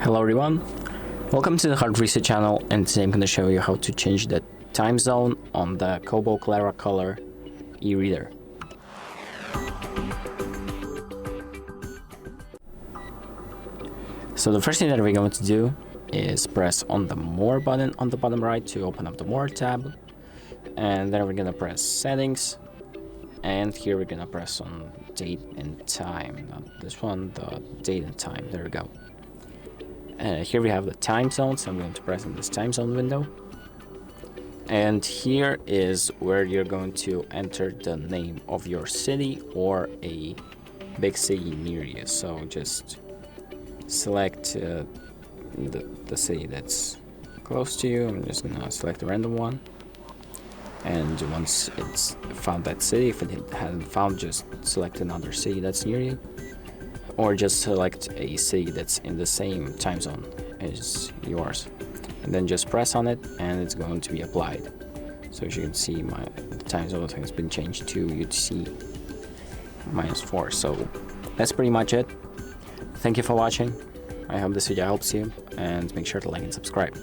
Hello everyone, welcome to the HardReset channel, and today I'm going to show you how to change the time zone on the KOBO Clara Colour e-reader. So the first thing that we're going to do is press on the More button on the bottom right to open up the More tab, and then we're going to press Settings, and here we're going to press on Date and Time, not this one, the Date and Time, there we go. Here we have the time zone, so I'm going to press on this time zone window. And here is where you're going to enter the name of your city or a big city near you. So just select the city that's close to you. I'm just gonna select a random one. And once it's found that city, if it hasn't found, just select another city that's near you. Or just select a city that's in the same time zone as yours, and then just press on it and it's going to be applied. So as you can see, the time zone has been changed to UTC -4. So that's pretty much it. Thank you for watching. I hope this video helps you, and make sure to like and subscribe.